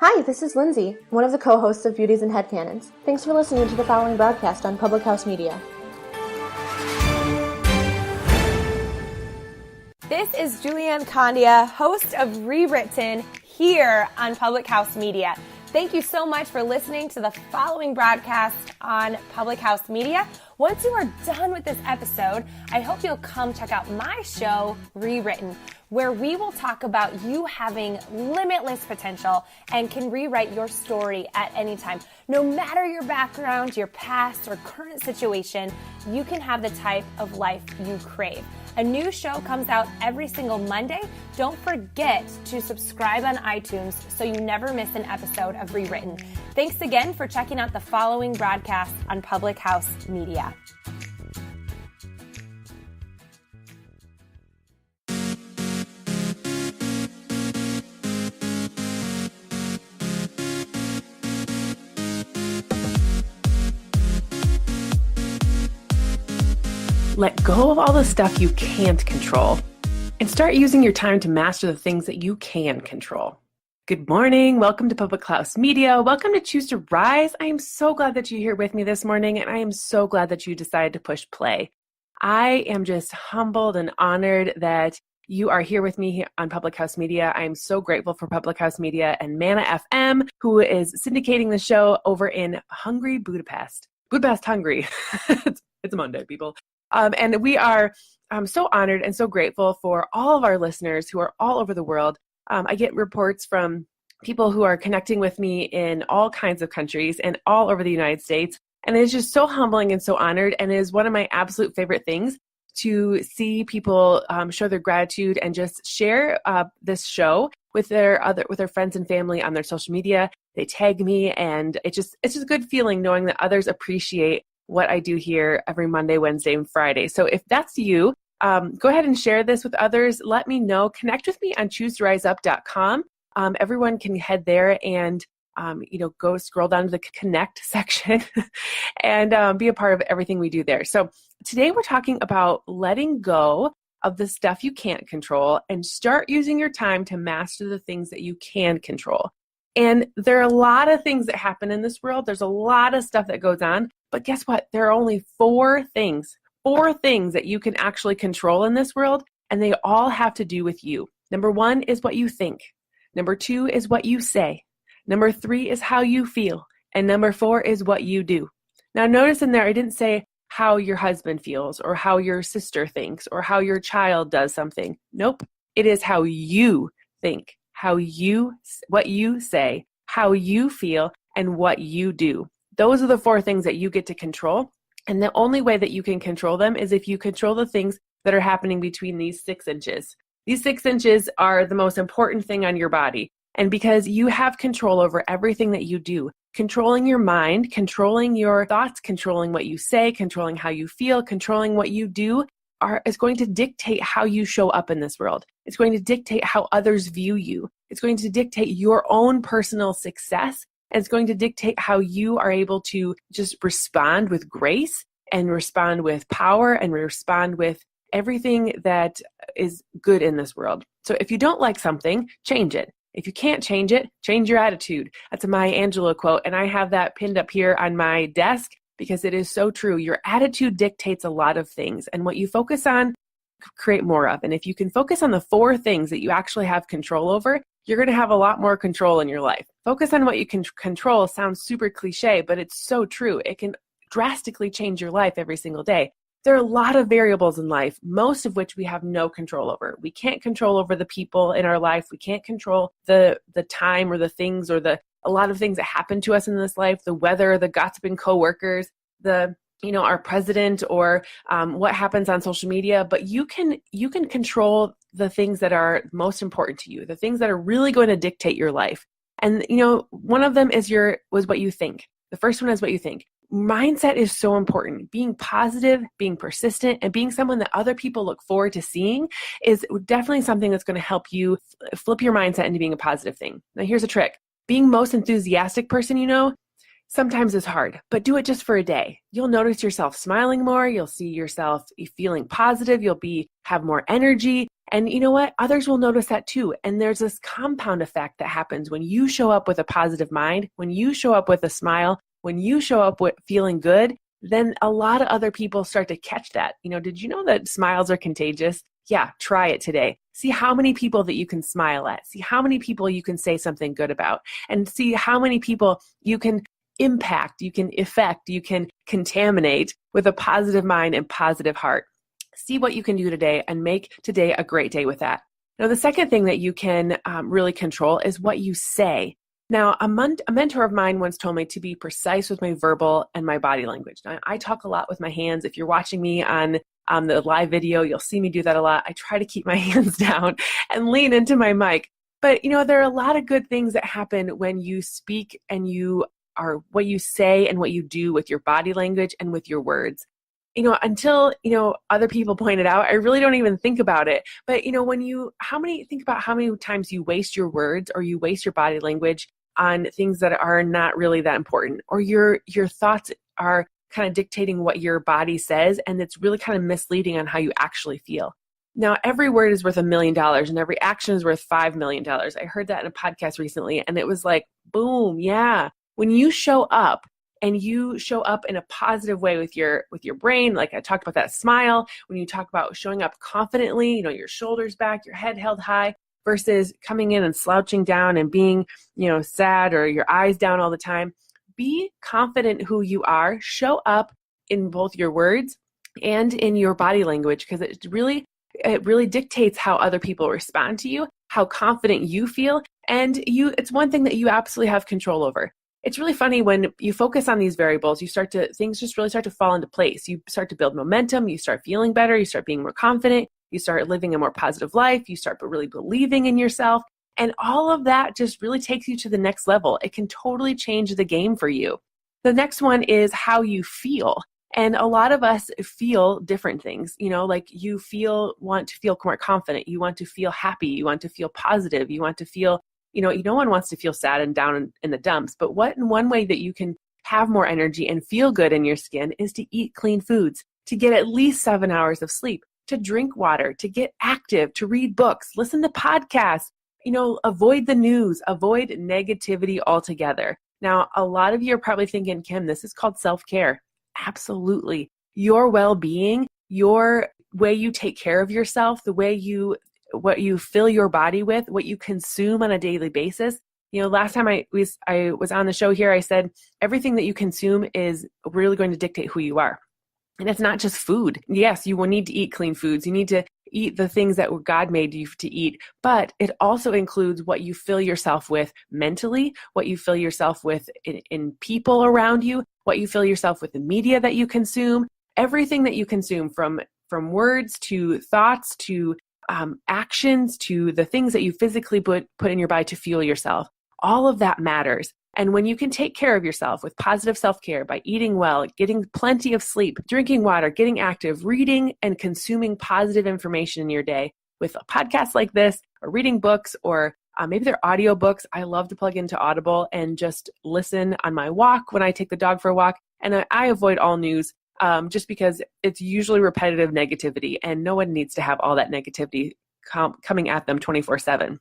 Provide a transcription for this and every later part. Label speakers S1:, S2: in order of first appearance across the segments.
S1: Hi, this is Lindsay, one of the co-hosts of Beauties and Headcanons. Thanks for listening to the following broadcast on Public House Media.
S2: This is Julianne Condia, host of Rewritten, here on Public House Media. Thank you so much for listening to the following broadcast on Public House Media. Once you are done with this episode, I hope you'll come check out my show, Rewritten, where we will talk about you having limitless potential and can rewrite your story at any time. No matter your background, your past, or current situation, you can have the type of life you crave. A new show comes out every single Monday. Don't forget to subscribe on iTunes so you never miss an episode of Rewritten. Thanks again for checking out the following broadcast on Public House Media.
S3: Let go of all the stuff you can't control and start using your time to master the things that you can control. Good morning. Welcome to Public House Media. Welcome to Choose to Rise. I am so glad that you're here with me this morning, and I am so glad that you decided to push play. I am just humbled and honored that you are here with me on Public House Media. I am so grateful for Public House Media and Mana FM, who is syndicating the show over in Hungary, Budapest, Hungary. It's Monday, people. And we are so honored and so grateful for all of our listeners who are all over the world. I get reports from people who are connecting with me in all kinds of countries and all over the United States. And it's just so humbling and so honored. And it is one of my absolute favorite things to see people show their gratitude and just share this show with their friends and family on their social media. They tag me, and it's just a good feeling knowing that others appreciate what I do here every Monday, Wednesday, and Friday. So if that's you, go ahead and share this with others. Let me know. Connect with me on ChooseToRiseUp.com. Everyone can head there and go scroll down to the connect section and be a part of everything we do there. So today we're talking about letting go of the stuff you can't control and start using your time to master the things that you can control. And there are a lot of things that happen in this world. There's a lot of stuff that goes on. But guess what? There are only four things that you can actually control in this world, and they all have to do with you. Number one is what you think. Number two is what you say. Number three is how you feel. And number four is what you do. Now notice in there, I didn't say how your husband feels or how your sister thinks or how your child does something. Nope. It is how you think, what you say, how you feel, and what you do. Those are the four things that you get to control. And the only way that you can control them is if you control the things that are happening between these 6 inches. These 6 inches are the most important thing on your body. And because you have control over everything that you do, controlling your mind, controlling your thoughts, controlling what you say, controlling how you feel, controlling what you do is going to dictate how you show up in this world. It's going to dictate how others view you. It's going to dictate your own personal success. And it's going to dictate how you are able to just respond with grace and respond with power and respond with everything that is good in this world. So if you don't like something, change it. If you can't change it, change your attitude. That's a Maya Angelou quote, and I have that pinned up here on my desk because it is so true. Your attitude dictates a lot of things, and what you focus on, create more of. And if you can focus on the 4 things that you actually have control over, you're going to have a lot more control in your life. Focus on what you can control sounds super cliche, but it's so true. It can drastically change your life every single day. There are a lot of variables in life, most of which we have no control over. We can't control over the people in our life. We can't control the time or the things or a lot of things that happen to us in this life, the weather, the gossiping coworkers, our president, or what happens on social media. But you can control the things that are most important to you, the things that are really going to dictate your life. And, one of them was what you think. The first one is what you think. Mindset is so important. Being positive, being persistent, and being someone that other people look forward to seeing is definitely something that's going to help you flip your mindset into being a positive thing. Now, here's a trick. Being most enthusiastic person sometimes is hard, but do it just for a day. You'll notice yourself smiling more. You'll see yourself feeling positive. You'll have more energy. And you know what? Others will notice that too. And there's this compound effect that happens when you show up with a positive mind, when you show up with a smile, when you show up with feeling good, then a lot of other people start to catch that. Did you know that smiles are contagious? Yeah, try it today. See how many people that you can smile at. See how many people you can say something good about. And see how many people you can impact, you can affect, you can contaminate with a positive mind and positive heart. See what you can do today and make today a great day with that. Now, the second thing that you can really control is what you say. Now, a mentor of mine once told me to be precise with my verbal and my body language. Now, I talk a lot with my hands. If you're watching me on the live video, you'll see me do that a lot. I try to keep my hands down and lean into my mic. But, there are a lot of good things that happen when you speak and you are what you say and what you do with your body language and with your words. Until, other people point it out, I really don't even think about it. But, think about how many times you waste your words or you waste your body language on things that are not really that important, or your thoughts are kind of dictating what your body says, and it's really kind of misleading on how you actually feel. Now, every word is worth $1 million and every action is worth $5 million. I heard that in a podcast recently, and it was like, boom, yeah. When you show up and you show up in a positive way with your brain, like I talked about that smile, when you talk about showing up confidently, your shoulders back, your head held high, versus coming in and slouching down and being, sad or your eyes down all the time. Be confident who you are. Show up in both your words and in your body language, because it really dictates how other people respond to you, how confident you feel, and it's one thing that you absolutely have control over. It's really funny when you focus on these variables, things just really start to fall into place. You start to build momentum, you start feeling better, you start being more confident, you start living a more positive life, you start really believing in yourself, and all of that just really takes you to the next level. It can totally change the game for you. The next one is how you feel. And a lot of us feel different things, like you want to feel more confident, you want to feel happy, you want to feel positive, you want to feel, no one wants to feel sad and down in the dumps, but one way that you can have more energy and feel good in your skin is to eat clean foods, to get at least 7 hours of sleep, to drink water, to get active, to read books, listen to podcasts, avoid the news, avoid negativity altogether. Now, a lot of you are probably thinking, Kim, this is called self-care. Absolutely. Your well-being, your way you take care of yourself, what you fill your body with, what you consume on a daily basis. Last time I was on the show here, I said everything that you consume is really going to dictate who you are. And it's not just food. Yes, you will need to eat clean foods. You need to eat the things that God made you to eat, but it also includes what you fill yourself with mentally, what you fill yourself with in people around you, what you fill yourself with the media that you consume, everything that you consume from words to thoughts to actions to the things that you physically put in your body to fuel yourself. All of that matters. And when you can take care of yourself with positive self-care by eating well, getting plenty of sleep, drinking water, getting active, reading and consuming positive information in your day with a podcast like this, or reading books, or maybe they're audio books. I love to plug into Audible and just listen on my walk when I take the dog for a walk. And I avoid all news just because it's usually repetitive negativity, and no one needs to have all that negativity coming at them 24/7.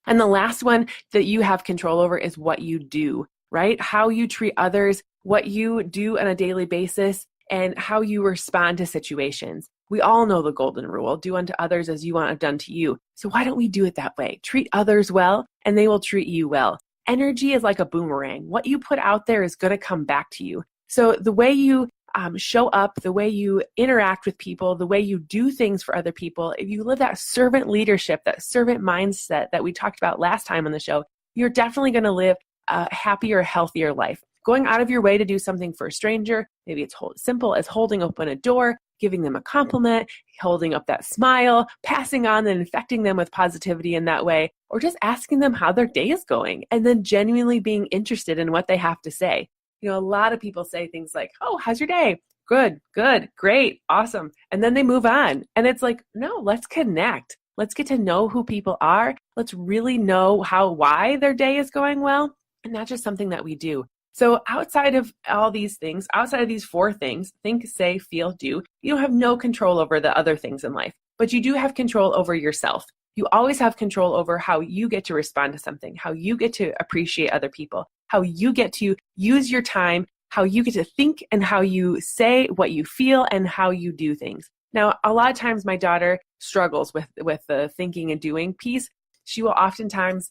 S3: And the last one that you have control over is what you do, right? How you treat others, what you do on a daily basis, and how you respond to situations. We all know the golden rule, do unto others as you want it done to you. So why don't we do it that way? Treat others well, and they will treat you well. Energy is like a boomerang. What you put out there is going to come back to you. So the way you show up, the way you interact with people, the way you do things for other people, if you live that servant leadership, that servant mindset that we talked about last time on the show, you're definitely going to live a happier, healthier life. Going out of your way to do something for a stranger, maybe it's simple as holding open a door, giving them a compliment, holding up that smile, passing on and infecting them with positivity in that way, or just asking them how their day is going, and then genuinely being interested in what they have to say. A lot of people say things like, oh, how's your day? Good, great, awesome. And then they move on. And it's like, no, let's connect. Let's get to know who people are. Let's really know why their day is going well, and not just something that we do. So outside of all these things, outside of these 4 things, think, say, feel, do, you don't have no control over the other things in life. but you do have control over yourself. You always have control over how you get to respond to something, how you get to appreciate other people, how you get to use your time, how you get to think and how you say what you feel and how you do things. Now, a lot of times my daughter struggles with the thinking and doing piece. She will oftentimes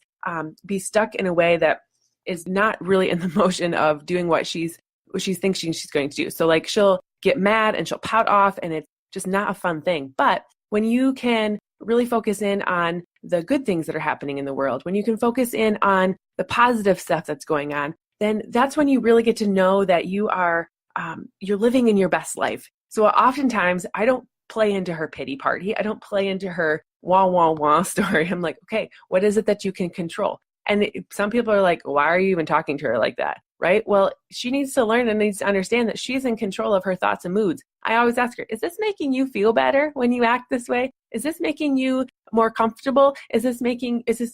S3: be stuck in a way that is not really in the motion of doing what she's thinking she's going to do. So like she'll get mad and she'll pout off and it's just not a fun thing. But when you can really focus in on the good things that are happening in the world, when you can focus in on the positive stuff that's going on, then that's when you really get to know that you are, you're living in your best life. So oftentimes I don't play into her pity party. I don't play into her wah, wah, wah story. I'm like, okay, what is it that you can control? And some people are like, why are you even talking to her like that? Right? Well, she needs to learn and needs to understand that she's in control of her thoughts and moods. I always ask her, is this making you feel better when you act this way? Is this making you more comfortable? Is this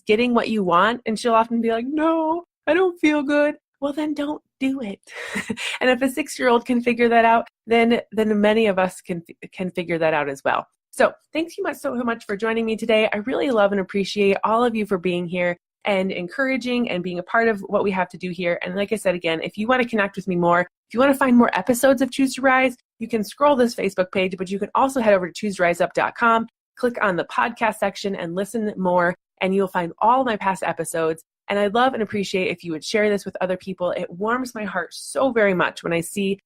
S3: getting what you want? And she'll often be like, no, I don't feel good. Well, then don't do it. And if a 6-year-old can figure that out, then many of us can figure that out as well. So thanks you so much for joining me today. I really love and appreciate all of you for being here and encouraging and being a part of what we have to do here. And like I said, again, if you want to connect with me more, if you want to find more episodes of Choose to Rise, you can scroll this Facebook page, but you can also head over to chooseriseup.com, click on the podcast section and listen more, and you'll find all my past episodes. And I'd love and appreciate if you would share this with other people. It warms my heart so very much when I see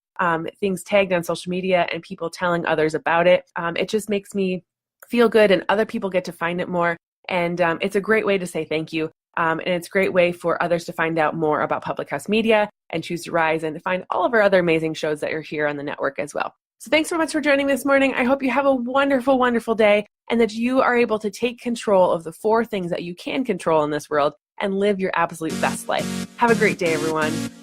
S3: things tagged on social media and people telling others about it. It just makes me feel good and other people get to find it more. And it's a great way to say thank you. And it's a great way for others to find out more about Public House Media and Choose to Rise and to find all of our other amazing shows that are here on the network as well. So thanks so much for joining me this morning. I hope you have a wonderful, wonderful day and that you are able to take control of the 4 things that you can control in this world and live your absolute best life. Have a great day, everyone.